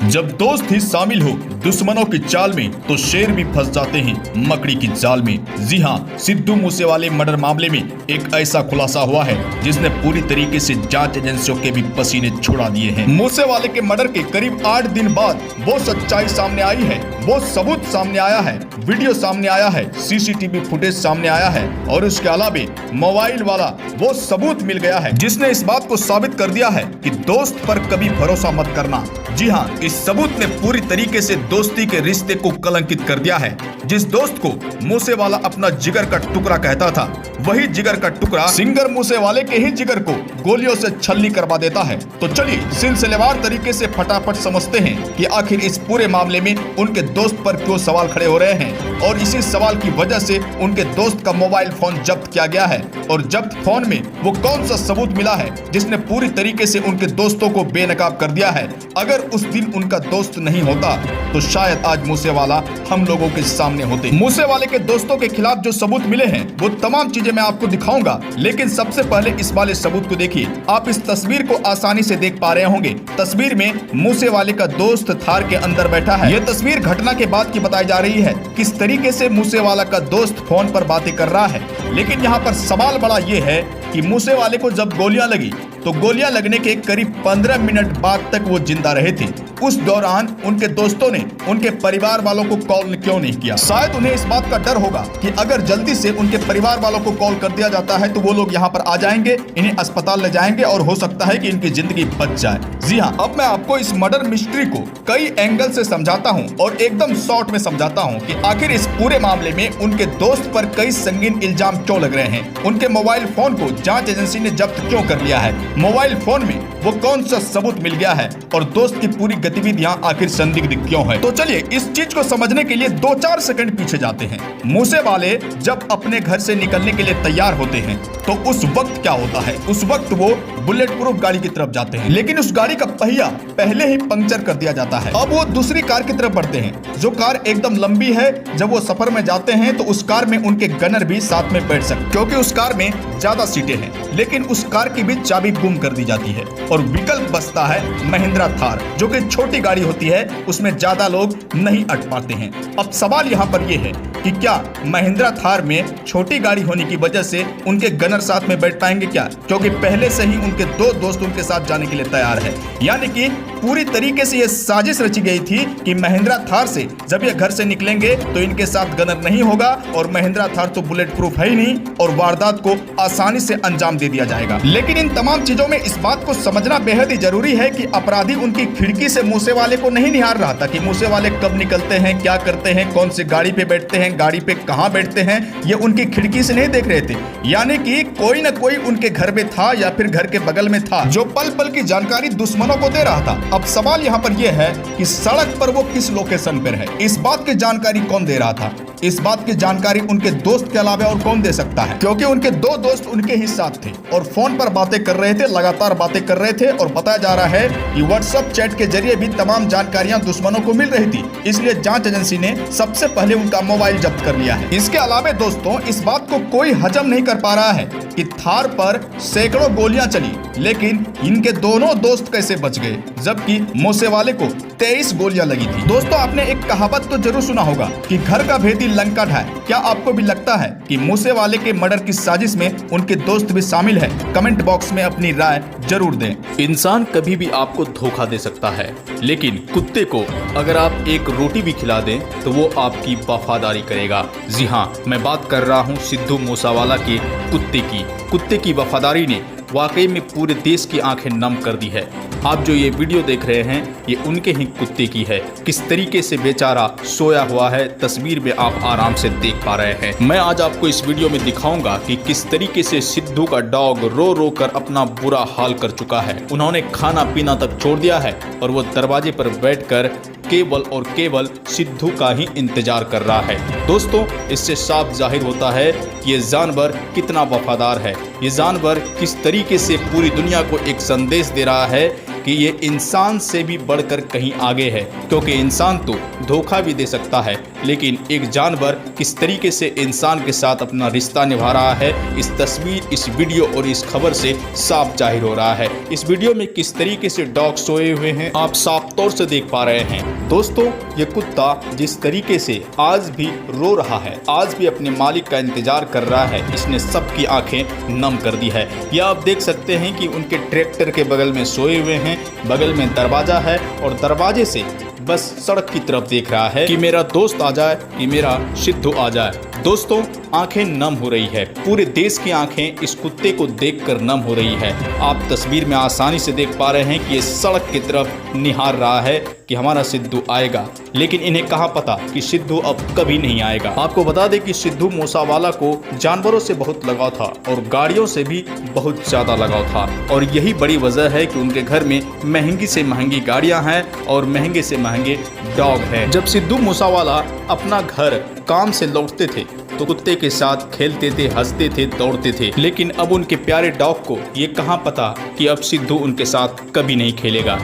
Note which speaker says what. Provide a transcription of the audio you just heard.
Speaker 1: जब दोस्त ही शामिल हो दुश्मनों की चाल में तो शेर भी फंस जाते हैं मकड़ी की जाल में। जी हाँ, सिद्धू मूसेवाले मर्डर मामले में एक ऐसा खुलासा हुआ है जिसने पूरी तरीके से जांच एजेंसियों के भी पसीने छुड़ा दिए हैं। मूसेवाले के मर्डर के करीब 8 दिन बाद वो सच्चाई सामने आई है, वो सबूत सामने आया है, वीडियो सामने आया है, सीसीटीवी फुटेज सामने आया है और उसके अलावा मोबाइल वाला वो सबूत मिल गया है जिसने इस बात को साबित कर दिया है कि दोस्त पर कभी भरोसा मत करना। जी हाँ, इस सबूत ने पूरी तरीके से दोस्ती के रिश्ते को कलंकित कर दिया है। जिस दोस्त को मूसेवाला अपना जिगर का टुकड़ा कहता था, वही जिगर का टुकड़ा सिंगर मूसेवाले के ही जिगर को गोलियों से छलनी करवा देता है। तो चलिए सिलसिलेवार तरीके से फटाफट समझते हैं कि आखिर इस पूरे मामले में उनके दोस्त पर क्यों सवाल खड़े हो रहे हैं और इसी सवाल की वजह से उनके दोस्त का मोबाइल फोन जब्त किया गया है और जब्त फोन में वो कौन सा सबूत मिला है जिसने पूरी तरीके से उनके दोस्तों को बेनकाब कर दिया है। अगर उस दिन उनका दोस्त नहीं होता तो शायद आज मूसेवाला हम लोगों के सामने होते। मूसेवाले के दोस्तों के खिलाफ जो सबूत मिले हैं वो तमाम चीजें मैं आपको दिखाऊंगा, लेकिन सबसे पहले इस वाले सबूत को देखिए। आप इस तस्वीर को आसानी से देख पा रहे होंगे। तस्वीर में मूसेवाले का दोस्त थार के अंदर बैठा है। यह तस्वीर घटना के बाद की बताई जा रही है, किस तरीके से मूसेवाला का दोस्त फोन पर बातें कर रहा है। लेकिन यहाँ पर सवाल बड़ा ये है कि मूसेवाले को जब गोलियां लगी तो गोलियां लगने के करीब 15 मिनट बाद तक वो जिंदा रहे थे। उस दौरान उनके दोस्तों ने उनके परिवार वालों को कॉल क्यों नहीं किया? शायद उन्हें इस बात का डर होगा कि अगर जल्दी से उनके परिवार वालों को कॉल कर दिया जाता है तो वो लोग यहाँ पर आ जाएंगे, इन्हें अस्पताल ले जाएंगे और हो सकता है कि इनकी जिंदगी बच जाए। जी हाँ, अब मैं आपको इस मर्डर मिस्ट्री को कई एंगल से समझाता हूँ और एकदम शॉर्ट में समझाता हूँ कि आखिर इस पूरे मामले में उनके दोस्त पर कई संगीन इल्जाम क्यों लग रहे हैं। उनके मोबाइल फोन को जांच एजेंसी ने जब्त क्यों कर लिया है, मोबाइल फोन में वो कौन सा सबूत मिल गया है और दोस्त की पूरी गतिविधियां आखिर संदिग्ध क्यों है। तो चलिए इस चीज को समझने के लिए 2-4 सेकंड पीछे जाते हैं। मूसेवाले जब अपने घर से निकलने के लिए तैयार होते हैं तो उस वक्त क्या होता है? उस वक्त वो बुलेट प्रूफ गाड़ी की तरफ जाते हैं, लेकिन उस गाड़ी का पहिया पहले ही पंक्चर कर दिया जाता है। अब वो दूसरी कार की तरफ बढ़ते हैं, जो कार एकदम लंबी है। जब वो सफर में जाते हैं तो उस कार में उनके गनर भी साथ में बैठ सकते, क्योंकि उस कार में ज्यादा सीटें हैं। लेकिन उस कार की भी चाबी गुम कर दी जाती है और विकल्प बचता है महिंद्रा थार, जो कि छोटी गाड़ी होती है, उसमें ज्यादा लोग नहीं अट पाते हैं। अब सवाल यहाँ पर यह है कि क्या महिंद्रा थार में छोटी गाड़ी होने की वजह से उनके गनर साथ में बैठ पाएंगे क्या? क्योंकि पहले से ही उनके 2 दोस्त उनके साथ जाने के लिए तैयार है। यानी कि पूरी तरीके से यह साजिश रची गई थी कि महिंद्रा थार से जब ये घर से निकलेंगे तो इनके साथ गनर नहीं होगा और महिंद्रा थार तो बुलेट प्रूफ है ही नहीं और वारदात को आसानी से अंजाम दे दिया जाएगा। लेकिन इन तमाम चीजों में इस बात को समझना बेहद ही जरूरी है कि अपराधी उनकी खिड़की से मूसेवाले को नहीं निहार रहा था कि मूसेवाले कब निकलते हैं, क्या करते हैं, कौन सी गाड़ी पे बैठते हैं, गाड़ी पे कहां बैठते हैं, ये उनकी खिड़की से नहीं देख रहे थे। यानी कि कोई न कोई उनके घर में था या फिर घर के बगल में था जो पल पल की जानकारी दुश्मनों को दे रहा था। अब सवाल यहाँ पर यह है कि सड़क पर वो किस लोकेशन पर है, इस बात की जानकारी कौन दे रहा था? इस बात की जानकारी उनके दोस्त के अलावा और कौन दे सकता है? क्योंकि उनके 2 दोस्त उनके ही साथ थे और फोन पर बातें कर रहे थे, लगातार बातें कर रहे थे और बताया जा रहा है कि व्हाट्सएप चैट के जरिए भी तमाम जानकारियां दुश्मनों को मिल रही थी। इसलिए जांच एजेंसी ने सबसे पहले उनका मोबाइल जब्त कर लिया है। इसके अलावा दोस्तों, इस बात को कोई हजम नहीं कर पा रहा है कि थार पर सैकड़ों गोलियां चली, लेकिन इनके दोनों दोस्त कैसे बच गए, जबकि मूसेवाले को 23 गोलियां लगी थी। दोस्तों, आपने एक कहावत तो जरूर सुना होगा कि घर का भेदी लंका ढाए। क्या आपको भी लगता है कि मूसेवाले के मर्डर की साजिश में उनके दोस्त भी शामिल है? कमेंट बॉक्स में अपनी राय जरूर दें।
Speaker 2: इंसान कभी भी आपको धोखा दे सकता है, लेकिन कुत्ते को अगर आप एक रोटी भी खिला दें तो वो आपकी वफादारी करेगा। जी हाँ, मैं बात कर रहा हूँ सिद्धू मूसेवाला के कुत्ते की। कुत्ते की वफादारी ने वाकई में पूरे देश की आंखें नम कर दी है। आप जो ये वीडियो देख रहे हैं ये उनके ही कुत्ते की है। किस तरीके से बेचारा सोया हुआ है, तस्वीर में आप आराम से देख पा रहे हैं। मैं आज आपको इस वीडियो में दिखाऊंगा कि किस तरीके से सिद्धू का डॉग रो रो कर अपना बुरा हाल कर चुका है। उन्होंने खाना पीना तक छोड़ दिया है और वो दरवाजे पर बैठकर केवल और केवल सिद्धू का ही इंतजार कर रहा है। दोस्तों, इससे साफ जाहिर होता है कि ये जानवर कितना वफादार है। ये जानवर किस तरीके से पूरी दुनिया को एक संदेश दे रहा है कि ये इंसान से भी बढ़कर कहीं आगे है, क्योंकि इंसान तो धोखा भी दे सकता है, लेकिन एक जानवर किस तरीके से इंसान के साथ अपना रिश्ता निभा रहा है, इस तस्वीर, इस वीडियो और इस खबर से साफ जाहिर हो रहा है। इस वीडियो में किस तरीके से डॉग सोए हुए हैं आप साफ तौर से देख पा रहे हैं। दोस्तों, ये कुत्ता जिस तरीके से आज भी रो रहा है, आज भी अपने मालिक का इंतजार कर रहा है, इसने सबकी आंखें नम कर दी है। यह आप देख सकते हैं कि उनके ट्रैक्टर के बगल में सोए हुए हैं, बगल में दरवाजा है और दरवाजे से बस सड़क की तरफ देख रहा है कि मेरा दोस्त आ जाए, कि मेरा सिद्धू आ जाए। दोस्तों, आंखें नम हो रही है, पूरे देश की आंखें इस कुत्ते को देखकर नम हो रही है। आप तस्वीर में आसानी से देख पा रहे हैं कि ये सड़क की तरफ निहार रहा है कि हमारा सिद्धू आएगा, लेकिन इन्हें कहाँ पता कि सिद्धू अब कभी नहीं आएगा। आपको बता दें कि सिद्धू मूसावाला को जानवरों से बहुत लगाव था और गाड़ियों से भी बहुत ज़्यादा लगाव था, और यही बड़ी वजह है कि उनके घर में महंगी से महंगी गाड़ियाँ हैं और महंगे से महंगे डॉग हैं। जब सिद्धू मूसावाला अपना घर काम से लौटते थे तो कुत्ते के साथ खेलते थे, हंसते थे, दौड़ते थे, लेकिन अब उनके प्यारे डॉग को ये कहाँ पता कि अब सिद्धू उनके साथ कभी नहीं खेलेगा।